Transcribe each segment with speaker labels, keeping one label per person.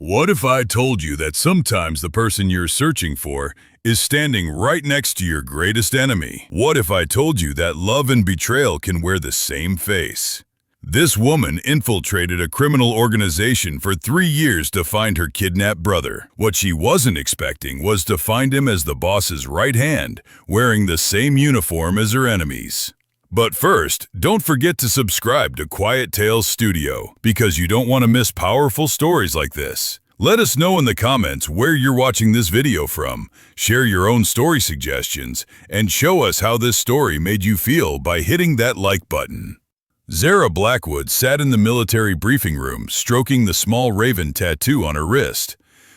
Speaker 1: What if I told you that sometimes the person you're searching for is standing right next to your greatest enemy? What if I told you that love and betrayal can wear the same face? This woman infiltrated a criminal organization for 3 years to find her kidnapped brother. What she wasn't expecting was to find him as the boss's right hand, wearing the same uniform as her enemies. But first, don't forget to subscribe to Quiet Tales Studio, because you don't want to miss powerful stories like this. Let us know in the comments where you're watching this video from, share your own story suggestions, and show us how this story made you feel by hitting that like button. Zara Blackwood sat in the military briefing room, stroking the small raven tattoo on her wrist.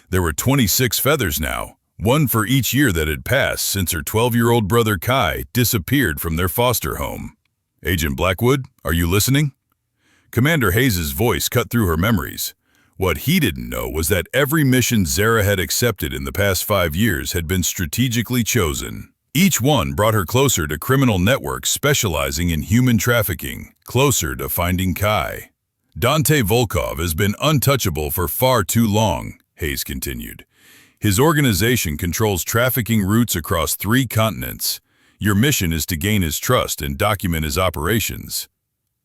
Speaker 1: There were 26 feathers now, one for each year that had passed since her 12-year-old brother Kai disappeared from their foster home. "Agent Blackwood, are you listening?" Commander Hayes' voice cut through her memories. What he didn't know was that every mission Zara had accepted in the past 5 years had been strategically chosen. Each one brought her closer to criminal networks specializing in human trafficking, closer to finding Kai. "Dante Volkov has been untouchable for far too long," Hayes continued. "His organization controls trafficking routes across 3 continents. Your mission is to gain his trust and document his operations."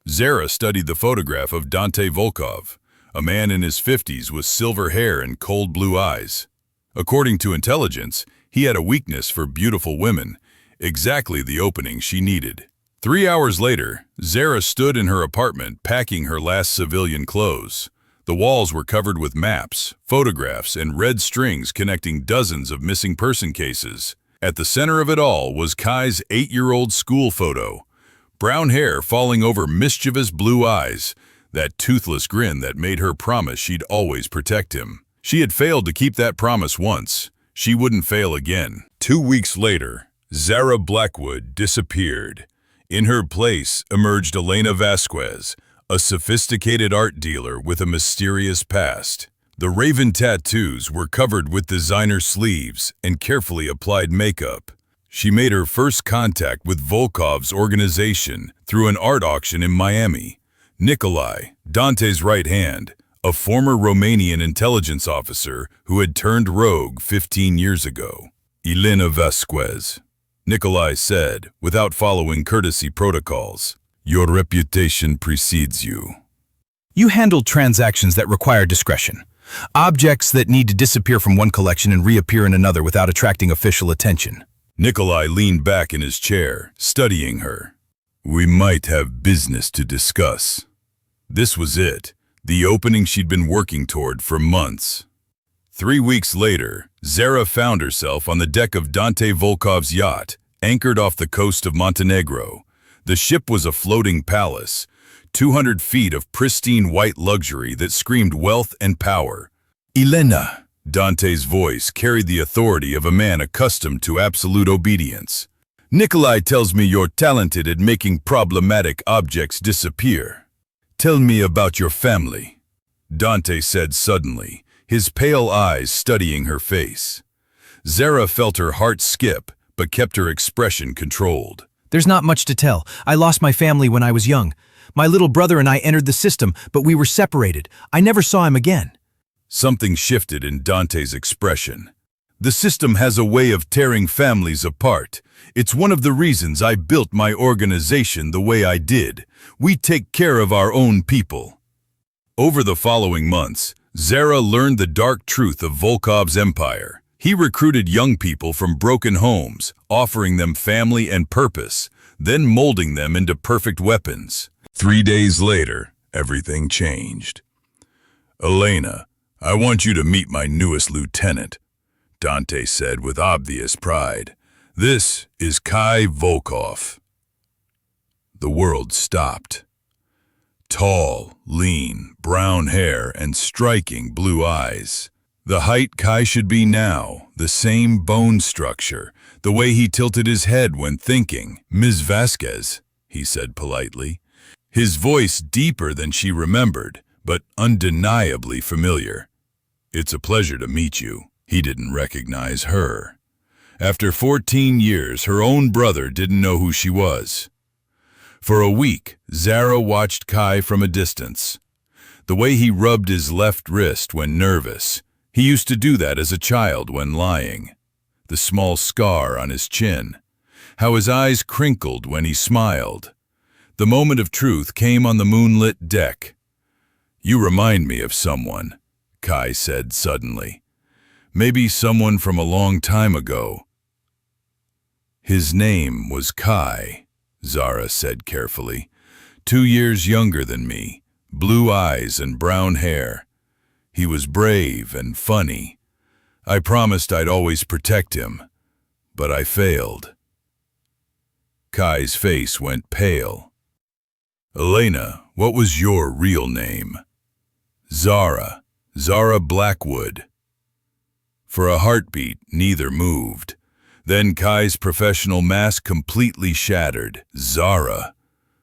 Speaker 1: Zara studied the photograph of Dante Volkov, a man in his 50s with silver hair and cold blue eyes. According to intelligence, he had a weakness for beautiful women, exactly the opening she needed. 3 hours later, Zara stood in her apartment packing her last civilian clothes. The walls were covered with maps, photographs, and red strings connecting dozens of missing person cases. At the center of it all was Kai's 8-year-old school photo. Brown hair falling over mischievous blue eyes, that toothless grin that made her promise she'd always protect him. She had failed to keep that promise once. She wouldn't fail again. 2 weeks later, Zara Blackwood disappeared. In her place emerged Elena Vasquez, a sophisticated art dealer with a mysterious past. The raven tattoos were covered with designer sleeves and carefully applied makeup. She made her first contact with Volkov's organization through an art auction in Miami. Nikolai, Dante's right hand, a former Romanian intelligence officer who had turned rogue 15 years ago. "Elena Vasquez," Nikolai said, without following courtesy protocols. "Your reputation precedes you."
Speaker 2: You handle transactions that require discretion. Objects that need to disappear from one collection and reappear in another without attracting official attention.
Speaker 1: Nikolai leaned back in his chair, studying her. "We might have business to discuss." This was it, the opening she'd been working toward for months. 3 weeks later, Zara found herself on the deck of Dante Volkov's yacht, anchored off the coast of Montenegro. The ship was a floating palace, 200 feet of pristine white luxury that screamed wealth and power. "Elena," Dante's voice carried the authority of a man accustomed to absolute obedience. "Nikolai tells me you're talented at making problematic objects disappear. Tell me about your family," Dante said suddenly, his pale eyes studying her face. Zara felt her heart skip, but kept her expression controlled.
Speaker 2: "There's not much to tell. I lost my family when I was young. My little brother and I entered the system, but we were separated. I never saw him again."
Speaker 1: Something shifted in Dante's expression. "The system has a way of tearing families apart. It's one of the reasons I built my organization the way I did. We take care of our own people." Over the following months, Zara learned the dark truth of Volkov's empire. He recruited young people from broken homes, offering them family and purpose, then molding them into perfect weapons. 3 days later, everything changed. "Elena, I want you to meet my newest lieutenant," Dante said with obvious pride. "This is Kai Volkov." The world stopped. Tall, lean, brown hair and striking blue eyes. The height Kai should be now, the same bone structure, the way he tilted his head when thinking. "Ms. Vasquez," he said politely. His voice deeper than she remembered, but undeniably familiar. "It's a pleasure to meet you." He didn't recognize her. After 14 years, her own brother didn't know who she was. For a week, Zara watched Kai from a distance. The way he rubbed his left wrist when nervous. He used to do that as a child when lying. The small scar on his chin. How his eyes crinkled when he smiled. The moment of truth came on the moonlit deck. "You remind me of someone," Kai said suddenly. "Maybe someone from a long time ago." "His name was Kai," Zara said carefully. 2 years younger than me, blue eyes and brown hair. He was brave and funny. I promised I'd always protect him, but I failed." Kai's face went pale. "Elena, what was your real name?" "Zara. Zara Blackwood." For a heartbeat, neither moved. Then Kai's professional mask completely shattered. "Zara.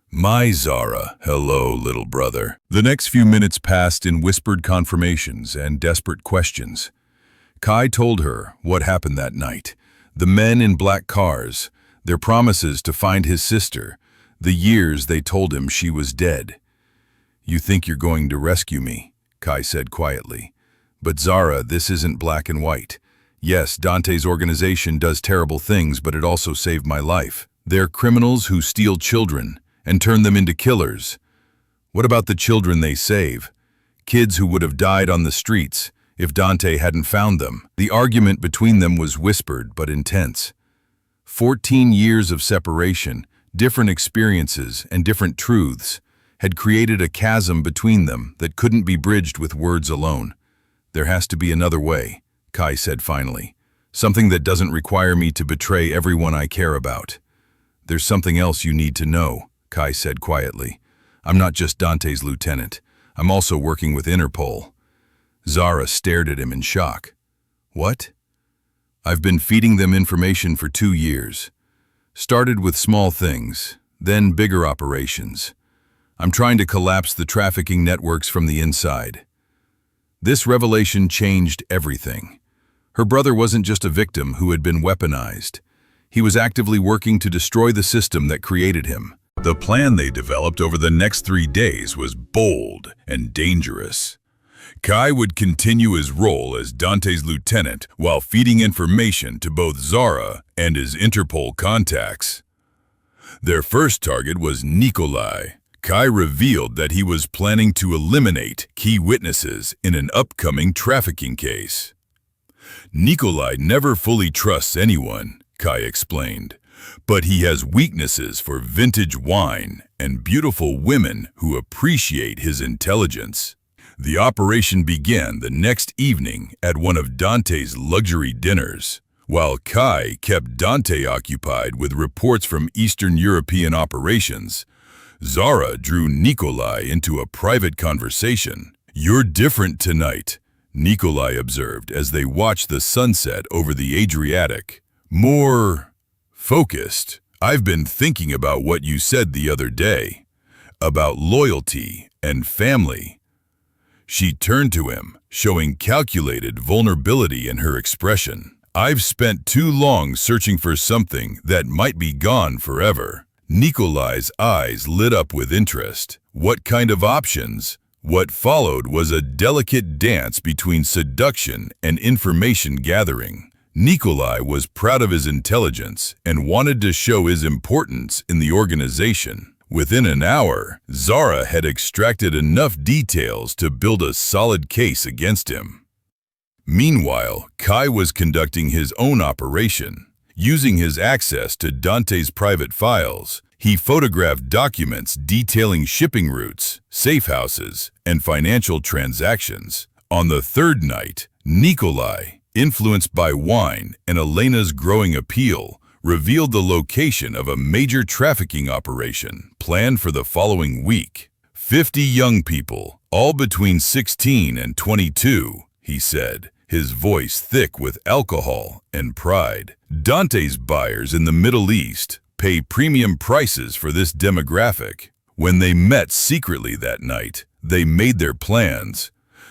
Speaker 1: My Zara. Hello, little brother." The next few minutes passed in whispered confirmations and desperate questions. Kai told her what happened that night. The men in black cars, their promises to find his sister, the years they told him she was dead. "You think you're going to rescue me," Kai said quietly. "But Zara, this isn't black and white. Yes, Dante's organization does terrible things, but it also saved my life. They're criminals who steal children and turn them into killers. What about the children they save? Kids who would have died on the streets if Dante hadn't found them." The argument between them was whispered but intense. 14 years of separation, different experiences, and different truths had created a chasm between them that couldn't be bridged with words alone. "There has to be another way," Kai said finally. "Something that doesn't require me to betray everyone I care about." "There's something else you need to know," Kai said quietly. "I'm not just Dante's lieutenant. I'm also working with Interpol." Zara stared at him in shock. "What?" "I've been feeding them information for 2 years. Started with small things, then bigger operations. I'm trying to collapse the trafficking networks from the inside." This revelation changed everything. Her brother wasn't just a victim who had been weaponized. He was actively working to destroy the system that created him. The plan they developed over the next 3 days was bold and dangerous. Kai would continue his role as Dante's lieutenant while feeding information to both Zara and his Interpol contacts. Their first target was Nikolai. Kai revealed that he was planning to eliminate key witnesses in an upcoming trafficking case. "Nikolai never fully trusts anyone," Kai explained, "but he has weaknesses for vintage wine and beautiful women who appreciate his intelligence." The operation began the next evening at one of Dante's luxury dinners. While Kai kept Dante occupied with reports from Eastern European operations, Zara drew Nikolai into a private conversation. "You're different tonight," Nikolai observed as they watched the sunset over the Adriatic. "More focused. I've been thinking about what you said the other day, about loyalty and family." She turned to him, showing calculated vulnerability in her expression. "I've spent too long searching for something that might be gone forever." Nikolai's eyes lit up with interest. What kind of options? What followed was a delicate dance between seduction and information gathering. Nikolai was proud of his intelligence and wanted to show his importance in the organization. Within an hour, Zara had extracted enough details to build a solid case against him. Meanwhile, Kai was conducting his own operation. Using his access to Dante's private files, he photographed documents detailing shipping routes, safe houses, and financial transactions. On the third night, Nikolai, influenced by wine and Elena's growing appeal, revealed the location of a major trafficking operation planned for the following week. 50 young people, all between 16 and 22, he said, his voice thick with alcohol and pride. Dante's buyers in the Middle East pay premium prices for this demographic. When they met secretly that night, they made their plans.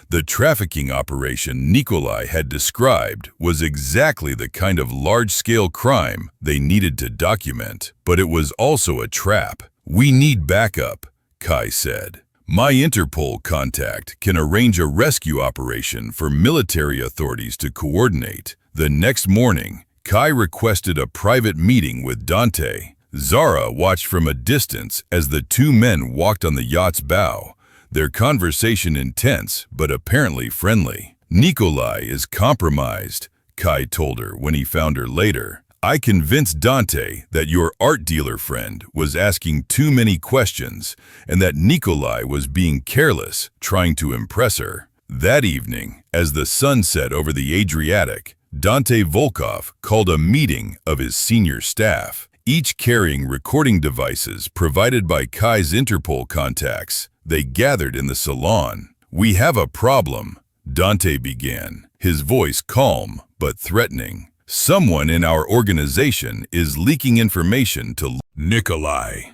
Speaker 1: The trafficking operation Nikolai had described was exactly the kind of large-scale crime they needed to document, but it was also a trap. "We need backup," Kai said. My Interpol contact can arrange a rescue operation for military authorities to coordinate. The next morning, Kai requested a private meeting with Dante. Zara watched from a distance as the two men walked on the yacht's bow, their conversation intense but apparently friendly. "Nikolai is compromised," Kai told her when he found her later. "I convinced Dante that your art dealer friend was asking too many questions and that Nikolai was being careless, trying to impress her." That evening, as the sun set over the Adriatic, Dante Volkov called a meeting of his senior staff, each carrying recording devices provided by Kai's Interpol contacts. They gathered in the salon. "We have a problem," Dante began, his voice calm but threatening. "Someone in our organization is leaking information to Nikolai,"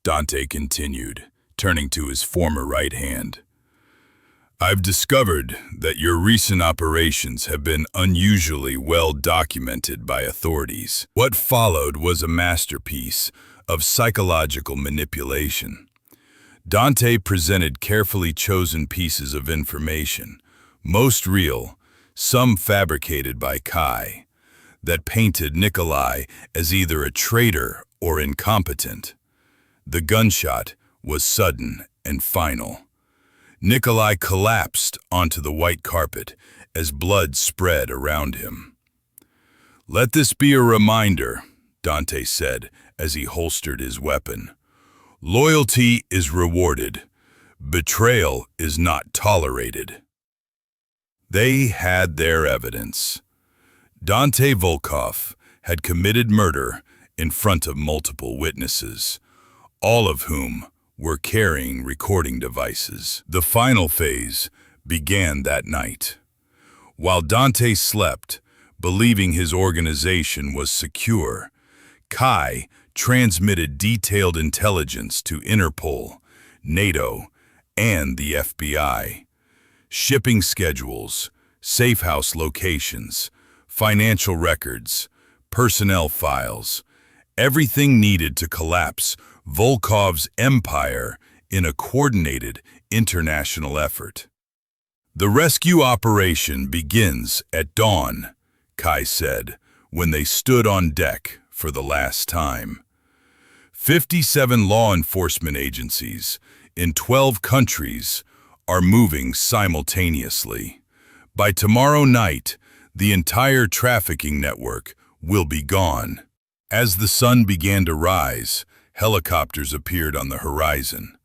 Speaker 1: Dante continued, turning to his former right hand. "I've discovered that your recent operations have been unusually well documented by authorities. What followed was a masterpiece of psychological manipulation." Dante presented carefully chosen pieces of information, most real, some fabricated by Kai, that painted Nikolai as either a traitor or incompetent. The gunshot was sudden and final. Nikolai collapsed onto the white carpet as blood spread around him. "Let this be a reminder," Dante said as he holstered his weapon. "Loyalty is rewarded. Betrayal is not tolerated." They had their evidence. Dante Volkov had committed murder in front of multiple witnesses, all of whom were carrying recording devices. The final phase began that night. While Dante slept, believing his organization was secure, Kai transmitted detailed intelligence to Interpol, NATO, and the FBI. Shipping schedules, safe house locations, financial records, personnel files, everything needed to collapse Volkov's empire in a coordinated international effort. "The rescue operation begins at dawn," Kai said when they stood on deck for the last time. 57 law enforcement agencies in 12 countries are moving simultaneously. By tomorrow night, the entire trafficking network will be gone. As the sun began to rise, helicopters appeared on the horizon.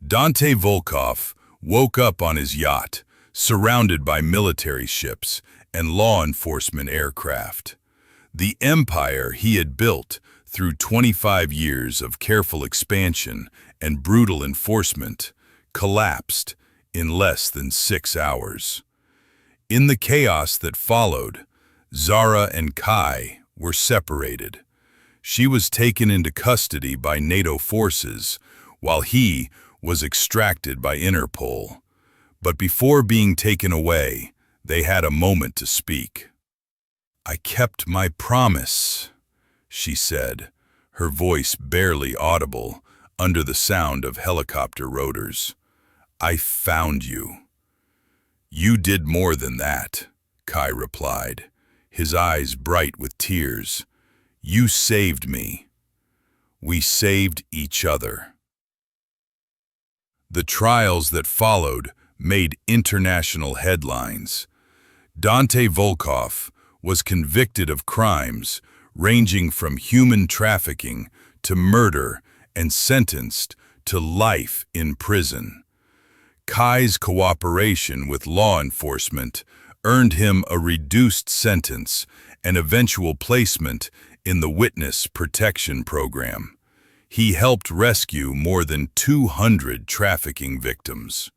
Speaker 1: Dante Volkov woke up on his yacht, surrounded by military ships and law enforcement aircraft. The empire he had built through 25 years of careful expansion and brutal enforcement collapsed in less than 6 hours. In the chaos that followed, Zara and Kai were separated. She was taken into custody by NATO forces, while he was extracted by Interpol. But before being taken away, they had a moment to speak. "I kept my promise," she said, her voice barely audible under the sound of helicopter rotors. "I found you." "You did more than that," Kai replied, his eyes bright with tears. "You saved me. We saved each other." The trials that followed made international headlines. Dante Volkov was convicted of crimes ranging from human trafficking to murder and sentenced to life in prison. Kai's cooperation with law enforcement earned him a reduced sentence and eventual placement in the Witness Protection Program. He helped rescue more than 200 trafficking victims.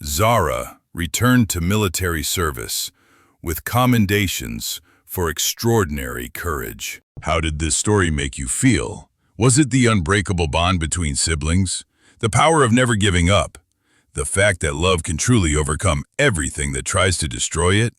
Speaker 1: Zara returned to military service with commendations for extraordinary courage. How did this story make you feel? Was it the unbreakable bond between siblings? The power of never giving up? The fact that love can truly overcome everything that tries to destroy it?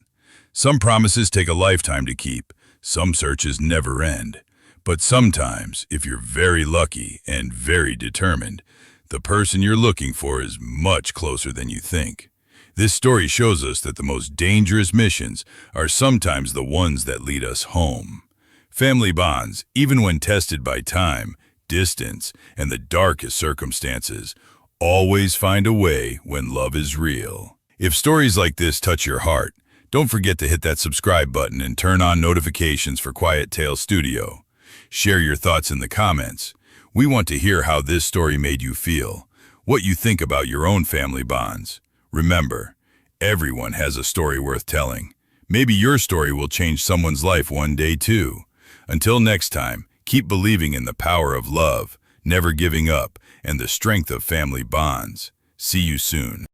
Speaker 1: Some promises take a lifetime to keep. Some searches never end. But sometimes, if you're very lucky and very determined, The person you're looking for is much closer than you think. This story shows us that the most dangerous missions are sometimes the ones that lead us home. Family bonds, even when tested by time, distance, and the darkest circumstances, always find a way when love is real. If stories like this touch your heart, don't forget to hit that subscribe button and turn on notifications for Quiet Tale Studio. Share your thoughts in the comments. We want to hear how this story made you feel, what you think about your own family bonds. Remember, everyone has a story worth telling. Maybe your story will change someone's life one day too. Until next time, keep believing in the power of love, never giving up, and the strength of family bonds. See you soon.